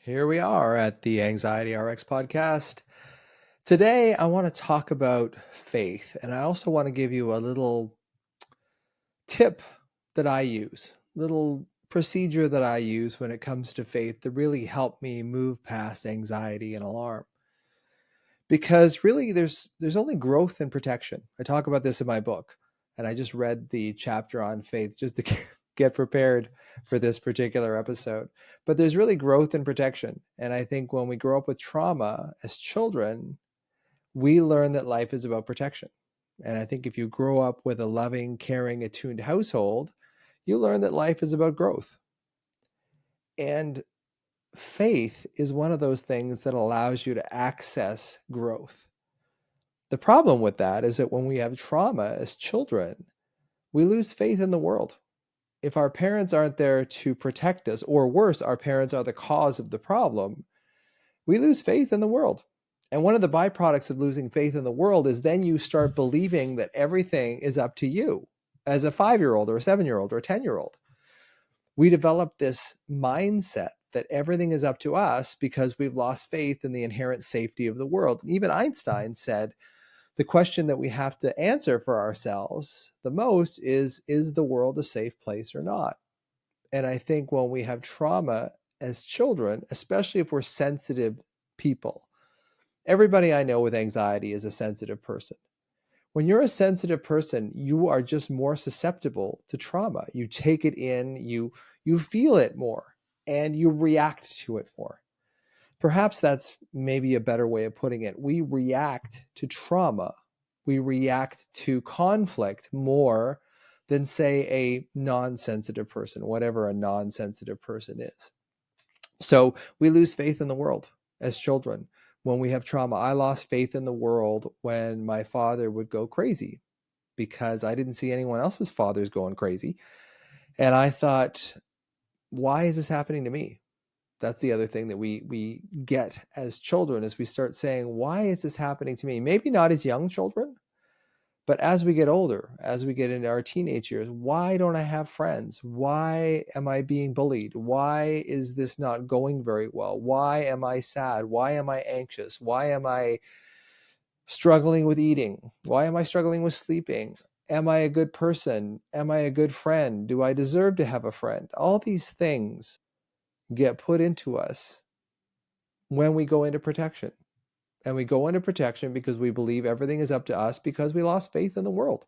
Here we are at the Anxiety RX podcast. Today, I want to talk about faith, and I also want to give you a little tip that I use, little procedure that I use when it comes to faith to really help me move past anxiety and alarm. Because really, there's only growth and protection. I talk about this in my book, and I just read the chapter on faith just to get prepared for this particular episode. But there's really growth and protection. And I think when we grow up with trauma as children, we learn that life is about protection. And I think if you grow up with a loving, caring, attuned household, you learn that life is about growth. And faith is one of those things that allows you to access growth. The problem with that is that when we have trauma as children, we lose faith in the world. If our parents aren't there to protect us, or worse, our parents are the cause of the problem, we lose faith in the world. And one of the byproducts of losing faith in the world is then you start believing that everything is up to you as a 5-year-old or a 7-year-old or a 10-year-old. We develop this mindset that everything is up to us because we've lost faith in the inherent safety of the world. And even Einstein said, the question that we have to answer for ourselves the most is the world a safe place or not? And I think when we have trauma as children, especially if we're sensitive people, everybody I know with anxiety is a sensitive person. When you're a sensitive person, you are just more susceptible to trauma. You take it in, you feel it more, and you react to it more. Perhaps that's maybe a better way of putting it. We react to trauma. We react to conflict more than, say, a non-sensitive person, whatever a non-sensitive person is. So we lose faith in the world as children when we have trauma. I lost faith in the world when my father would go crazy because I didn't see anyone else's fathers going crazy. And I thought, why is this happening to me? That's the other thing that we get as children, is we start saying, why is this happening to me? Maybe not as young children, but as we get older, as we get into our teenage years, why don't I have friends? Why am I being bullied? Why is this not going very well? Why am I sad? Why am I anxious? Why am I struggling with eating? Why am I struggling with sleeping? Am I a good person? Am I a good friend? Do I deserve to have a friend? All these things get put into us when we go into protection. And we go into protection because we believe everything is up to us because we lost faith in the world.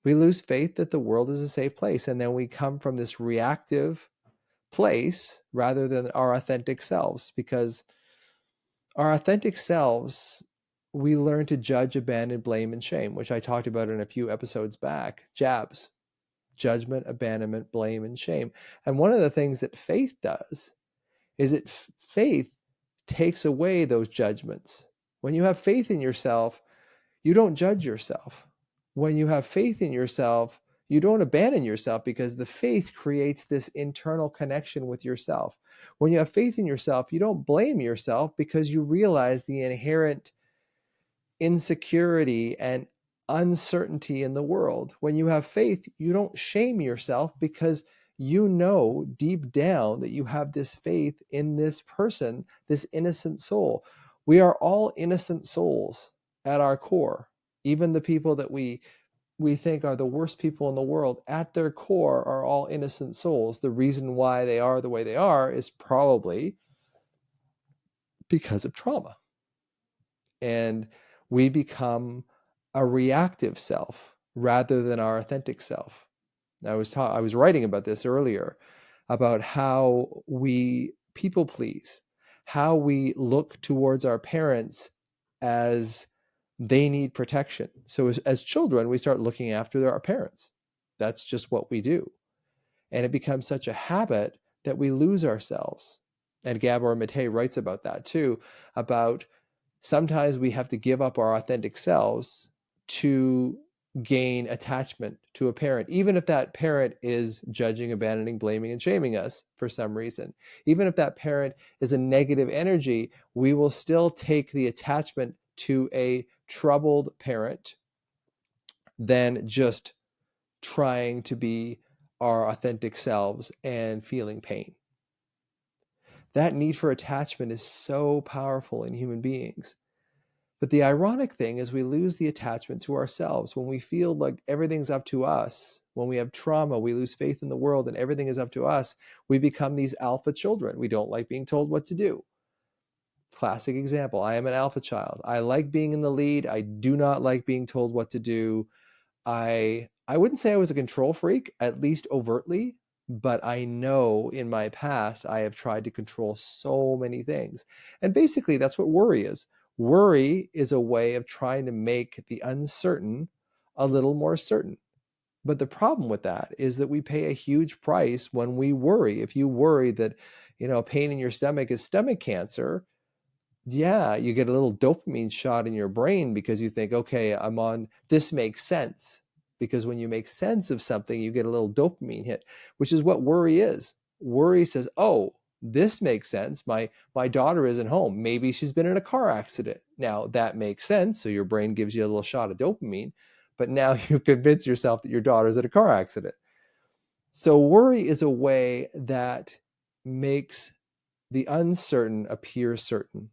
We lose faith that the world is a safe place. And then we come from this reactive place rather than our authentic selves, because our authentic selves, we learn to judge, abandon, blame, and shame, which I talked about in a few episodes back. Jabs: judgment, abandonment, blame, and shame. And one of the things that faith does is faith takes away those judgments. When you have faith in yourself, you don't judge yourself. When you have faith in yourself, you don't abandon yourself, because the faith creates this internal connection with yourself. When you have faith in yourself, you don't blame yourself because you realize the inherent insecurity and uncertainty in the world. When you have faith, you don't shame yourself because you know deep down that you have this faith in this person, this innocent soul. We are all innocent souls at our core. Even the people that we think are the worst people in the world, at their core are all innocent souls. The reason why they are the way they are is probably because of trauma. And we become a reactive self rather than our authentic self. I was writing about this earlier, about how we people please, how we look towards our parents as they need protection. So as children, we start looking after our parents. That's just what we do. And it becomes such a habit that we lose ourselves. And Gabor Mate writes about that too, about sometimes we have to give up our authentic selves to gain attachment to a parent, even if that parent is judging, abandoning, blaming, and shaming us for some reason. Even if that parent is a negative energy, we will still take the attachment to a troubled parent than just trying to be our authentic selves and feeling pain. That need for attachment is so powerful in human beings. But the ironic thing is we lose the attachment to ourselves when we feel like everything's up to us. When we have trauma, we lose faith in the world and everything is up to us. We become these alpha children. We don't like being told what to do. Classic example. I am an alpha child. I like being in the lead. I do not like being told what to do. I wouldn't say I was a control freak, at least overtly, but I know in my past I have tried to control so many things. And basically that's what worry is. Worry is a way of trying to make the uncertain a little more certain. But the problem with that is that we pay a huge price when we worry. If you worry that, a pain in your stomach is stomach cancer, yeah, you get a little dopamine shot in your brain because you think, okay, this makes sense. Because when you make sense of something, you get a little dopamine hit, which is what worry is. Worry says, oh, this makes sense. My daughter isn't home. Maybe she's been in a car accident. Now that makes sense. So your brain gives you a little shot of dopamine, but now you convince yourself that your daughter's in a car accident. So worry is a way that makes the uncertain appear certain.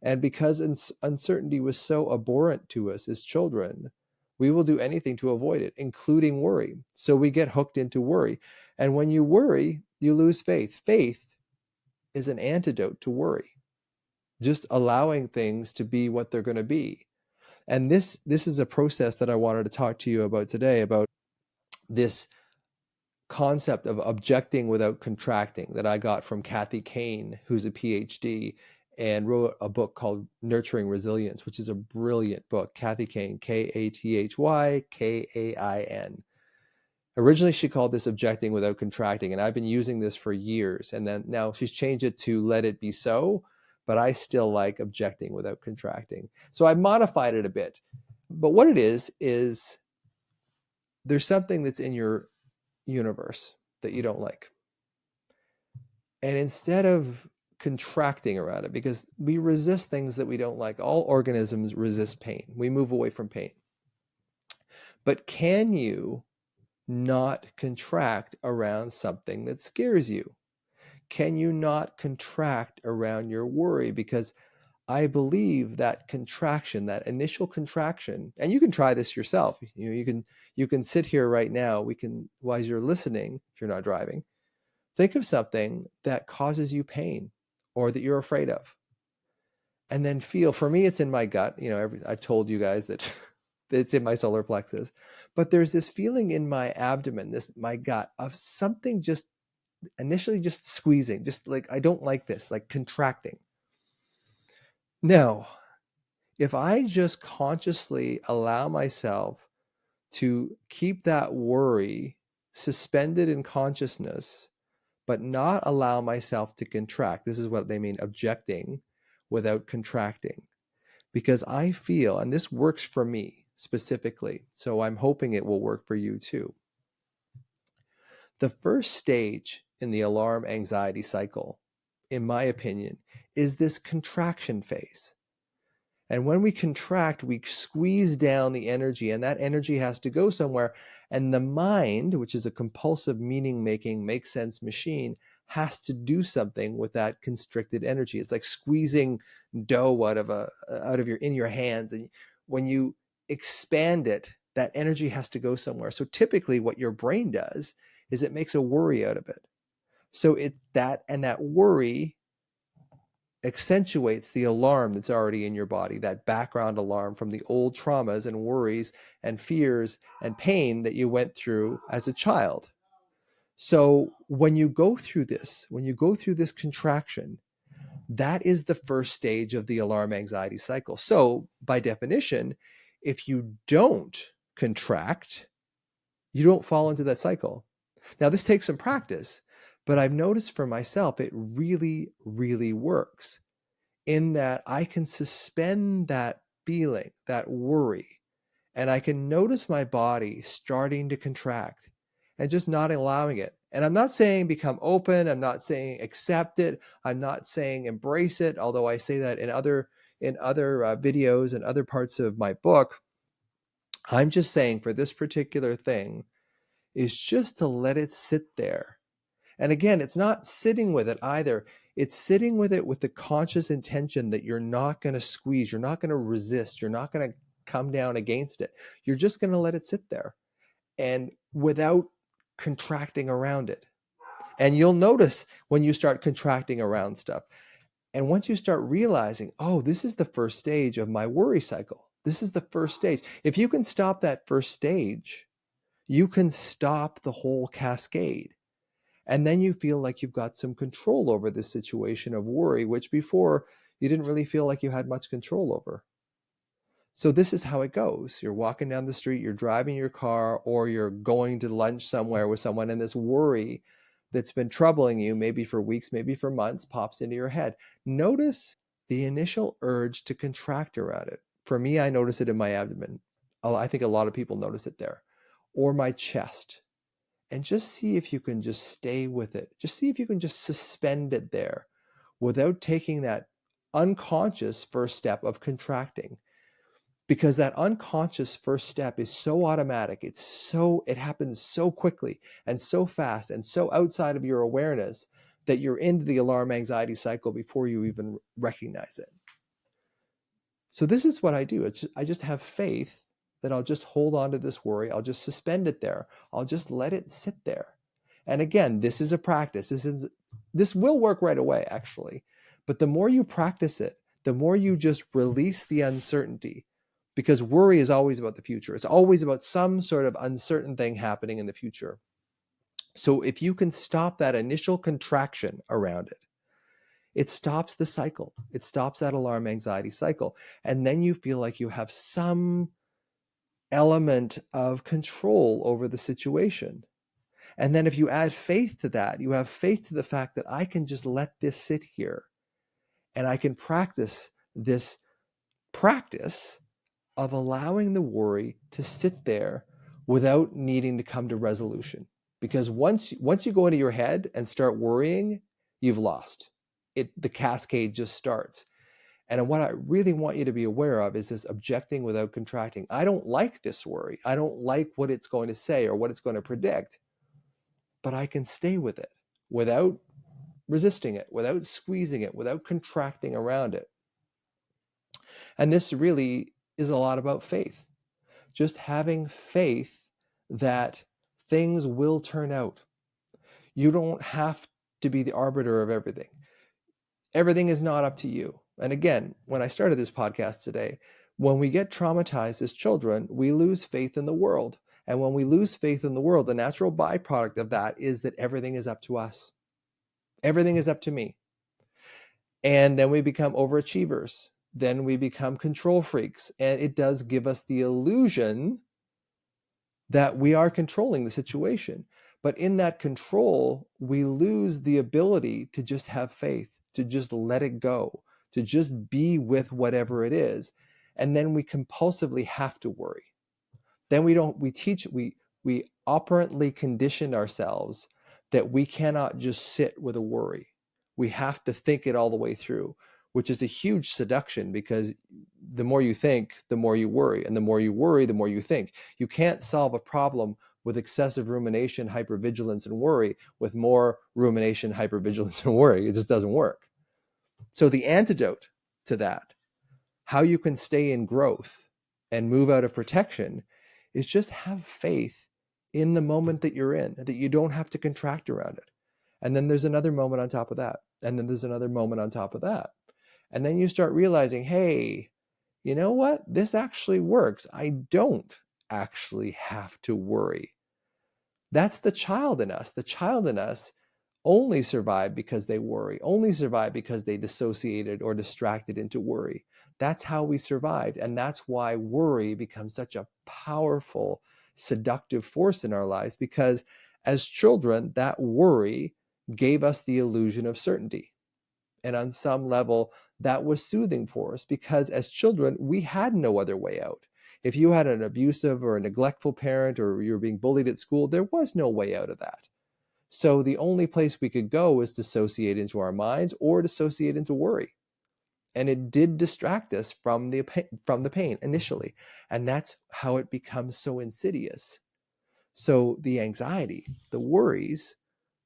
And because uncertainty was so abhorrent to us as children, we will do anything to avoid it, including worry. So we get hooked into worry. And when you worry, you lose faith. Faith is an antidote to worry, just allowing things to be what they're going to be. And this is a process that I wanted to talk to you about today, about this concept of objecting without contracting that I got from Kathy Kane, who's a PhD and wrote a book called Nurturing Resilience, which is a brilliant book. Kathy Kane, Kathykain. Originally, she called this objecting without contracting, and I've been using this for years. And then now she's changed it to let it be so, but I still like objecting without contracting. So I modified it a bit. But what it is there's something that's in your universe that you don't like. And instead of contracting around it, because we resist things that we don't like, all organisms resist pain. We move away from pain. But can you not contract around something that scares you? Can you not contract around your worry? Because I believe that contraction, that initial contraction, and you can try this yourself. You can sit here right now. While you're listening, if you're not driving, think of something that causes you pain or that you're afraid of. And then feel, for me, it's in my gut. I've told you guys that it's in my solar plexus, but there's this feeling in my abdomen, my gut, of something just initially just squeezing, just like, I don't like this, like contracting. Now, if I just consciously allow myself to keep that worry suspended in consciousness, but not allow myself to contract. This is what they mean, objecting without contracting. Because I feel, and this works for me specifically, so I'm hoping it will work for you too. The first stage in the alarm anxiety cycle, in my opinion, is this contraction phase. And when we contract, we squeeze down the energy, and that energy has to go somewhere. And the mind, which is a compulsive meaning-making, make-sense machine, has to do something with that constricted energy. It's like squeezing dough out of your hands. And when you expand it, that energy has to go somewhere. So typically what your brain does is it makes a worry out of it. So that worry accentuates the alarm that's already in your body, that background alarm from the old traumas and worries and fears and pain that you went through as a child. So when you go through this contraction, that is the first stage of the alarm anxiety cycle. So by definition, if you don't contract, you don't fall into that cycle. Now, this takes some practice, but I've noticed for myself, it really, really works in that I can suspend that feeling, that worry, and I can notice my body starting to contract and just not allowing it. And I'm not saying become open. I'm not saying accept it. I'm not saying embrace it, although I say that in other videos and other parts of my book. I'm just saying for this particular thing is just to let it sit there. And again, it's not sitting with it either. It's sitting with it with the conscious intention that you're not going to squeeze, you're not going to resist, you're not going to come down against it. You're just going to let it sit there and without contracting around it. And you'll notice when you start contracting around stuff. And once you start realizing, oh, this is the first stage of my worry cycle. This is the first stage. If you can stop that first stage, you can stop the whole cascade. And then you feel like you've got some control over this situation of worry, which before you didn't really feel like you had much control over. So this is how it goes. You're walking down the street, you're driving your car, or you're going to lunch somewhere with someone, and this worry that's been troubling you, maybe for weeks, maybe for months, pops into your head. Notice the initial urge to contract around it. For me, I notice it in my abdomen. I think a lot of people notice it there, or my chest. And just see if you can just stay with it. Just see if you can just suspend it there without taking that unconscious first step of contracting. Because that unconscious first step is so automatic. It happens so quickly and so fast and so outside of your awareness that you're into the alarm anxiety cycle before you even recognize it. So this is what I do. I just have faith that I'll just hold on to this worry. I'll just suspend it there. I'll just let it sit there. And again, this is a practice. This will work right away, actually. But the more you practice it, the more you just release the uncertainty, because worry is always about the future. It's always about some sort of uncertain thing happening in the future. So if you can stop that initial contraction around it, it stops the cycle. It stops that alarm anxiety cycle. And then you feel like you have some element of control over the situation. And then if you add faith to that, you have faith to the fact that I can just let this sit here and I can practice this practice of allowing the worry to sit there without needing to come to resolution. Because once you go into your head and start worrying, you've lost. The cascade just starts. And what I really want you to be aware of is this objecting without contracting. I don't like this worry. I don't like what it's going to say or what it's going to predict, but I can stay with it without resisting it, without squeezing it, without contracting around it. And this really is a lot about faith. Just having faith that things will turn out. You don't have to be the arbiter of everything. Everything is not up to you. And again, when I started this podcast today, when we get traumatized as children, we lose faith in the world. And when we lose faith in the world, the natural byproduct of that is that everything is up to us. Everything is up to me. And then we become overachievers. Then we become control freaks. And it does give us the illusion that we are controlling the situation. But in that control, we lose the ability to just have faith, to just let it go, to just be with whatever it is. And then we compulsively have to worry. Then we operantly condition ourselves that we cannot just sit with a worry. We have to think it all the way through, which is a huge seduction, because the more you think, the more you worry. And the more you worry, the more you think. You can't solve a problem with excessive rumination, hypervigilance, and worry with more rumination, hypervigilance, and worry. It just doesn't work. So the antidote to that, how you can stay in growth and move out of protection, is just have faith in the moment that you're in, that you don't have to contract around it. And then there's another moment on top of that. And then there's another moment on top of that. And then you start realizing, hey, you know what? This actually works. I don't actually have to worry. That's the child in us. The child in us only survived because they worry, only survived because they dissociated or distracted into worry. That's how we survived. And that's why worry becomes such a powerful, seductive force in our lives, because as children, that worry gave us the illusion of certainty. And on some level, that was soothing for us, because as children, we had no other way out. If you had an abusive or a neglectful parent, or you were being bullied at school, there was no way out of that. So the only place we could go was dissociate into our minds or dissociate into worry. And it did distract us from the pain initially. And that's how it becomes so insidious. So the anxiety, the worries,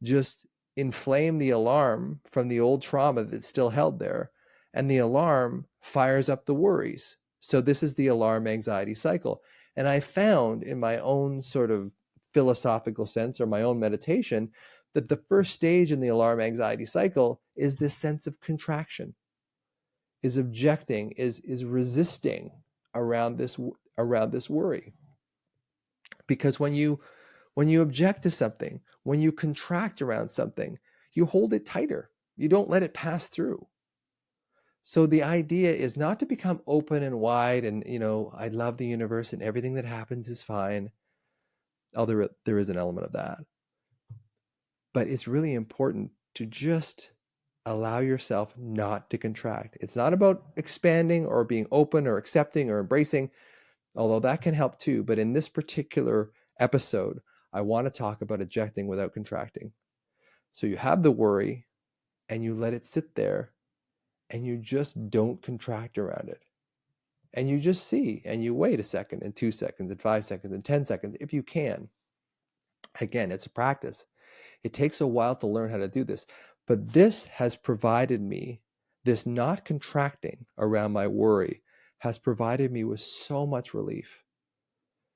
just inflame the alarm from the old trauma that's still held there, and the alarm fires up the worries. So this is the alarm anxiety cycle. And I found in my own sort of philosophical sense or my own meditation that the first stage in the alarm anxiety cycle is this sense of contraction, is objecting, is resisting around this worry. Because when you object to something, when you contract around something, you hold it tighter. You don't let it pass through. So the idea is not to become open and wide and, I love the universe and everything that happens is fine. Although there is an element of that. But it's really important to just allow yourself not to contract. It's not about expanding or being open or accepting or embracing, although that can help too. But in this particular episode, I want to talk about ejecting without contracting. So you have the worry and you let it sit there and you just don't contract around it. And you just see and you wait a second and 2 seconds and 5 seconds and 10 seconds if you can. Again, it's a practice. It takes a while to learn how to do this, but this has provided me, this not contracting around my worry has provided me with so much relief,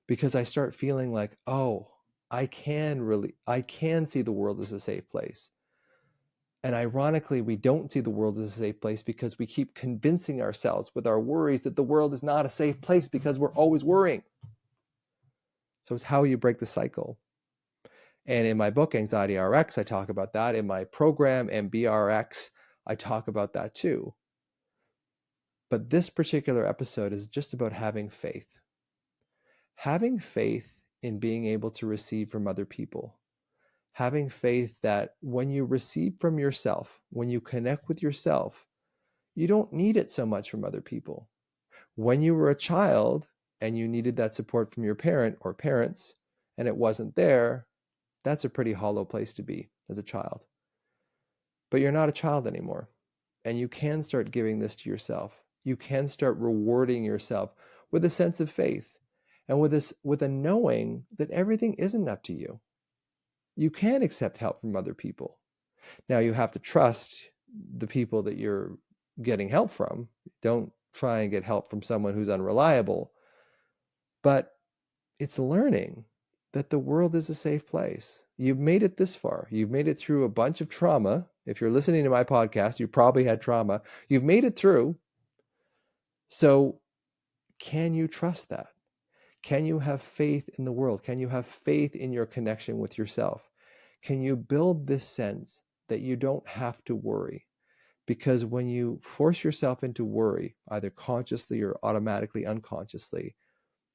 because I start feeling like, oh, I can see the world as a safe place. And ironically, we don't see the world as a safe place because we keep convincing ourselves with our worries that the world is not a safe place because we're always worrying. So it's how you break the cycle. And in my book, Anxiety RX, I talk about that. In my program, MBRX, I talk about that too. But this particular episode is just about having faith. Having faith in being able to receive from other people. Having faith that when you receive from yourself, when you connect with yourself, you don't need it so much from other people. When you were a child and you needed that support from your parent or parents and it wasn't there, that's a pretty hollow place to be as a child. But you're not a child anymore. And you can start giving this to yourself. You can start rewarding yourself with a sense of faith and with a knowing that everything isn't up to you. You can accept help from other people. Now you have to trust the people that you're getting help from. Don't try and get help from someone who's unreliable. But it's learning that the world is a safe place. You've made it this far. You've made it through a bunch of trauma. If you're listening to my podcast, you probably had trauma. You've made it through. So can you trust that? Can you have faith in the world? Can you have faith in your connection with yourself? Can you build this sense that you don't have to worry? Because when you force yourself into worry, either consciously or automatically unconsciously,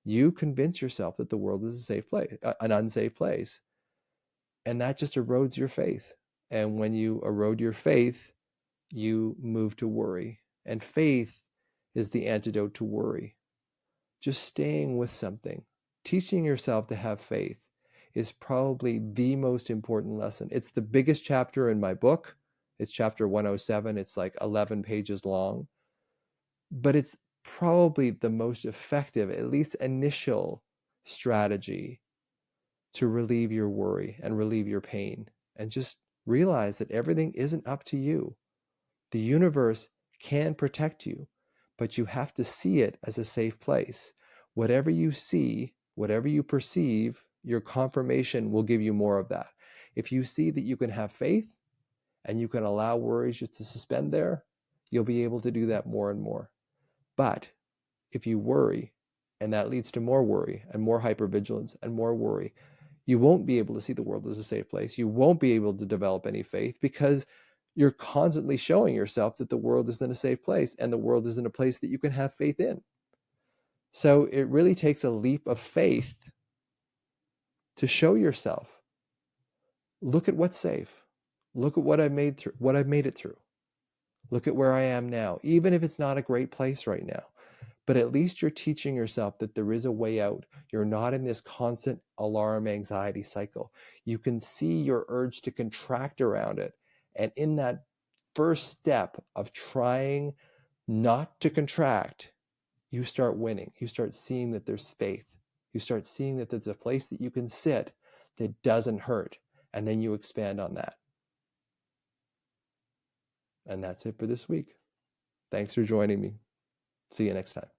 you convince yourself that the world is a safe place, an unsafe place. And that just erodes your faith. And when you erode your faith, you move to worry. And faith is the antidote to worry. Just staying with something, teaching yourself to have faith is probably the most important lesson. It's the biggest chapter in my book. It's chapter 107. It's like 11 pages long. But it's probably the most effective, at least initial strategy to relieve your worry and relieve your pain, and just realize that everything isn't up to you. The universe can protect you, but you have to see it as a safe place. Whatever you see, whatever you perceive, your confirmation will give you more of that. If you see that you can have faith and you can allow worries just to suspend there, you'll be able to do that more and more. But if you worry, and that leads to more worry and more hypervigilance and more worry, you won't be able to see the world as a safe place. You won't be able to develop any faith because you're constantly showing yourself that the world isn't a safe place and the world isn't a place that you can have faith in. So it really takes a leap of faith to show yourself, look at what's safe. Look at what I've made it through. Look at where I am now, even if it's not a great place right now. But at least you're teaching yourself that there is a way out. You're not in this constant alarm anxiety cycle. You can see your urge to contract around it. And in that first step of trying not to contract, you start winning. You start seeing that there's faith. You start seeing that there's a place that you can sit that doesn't hurt. And then you expand on that. And that's it for this week. Thanks for joining me. See you next time.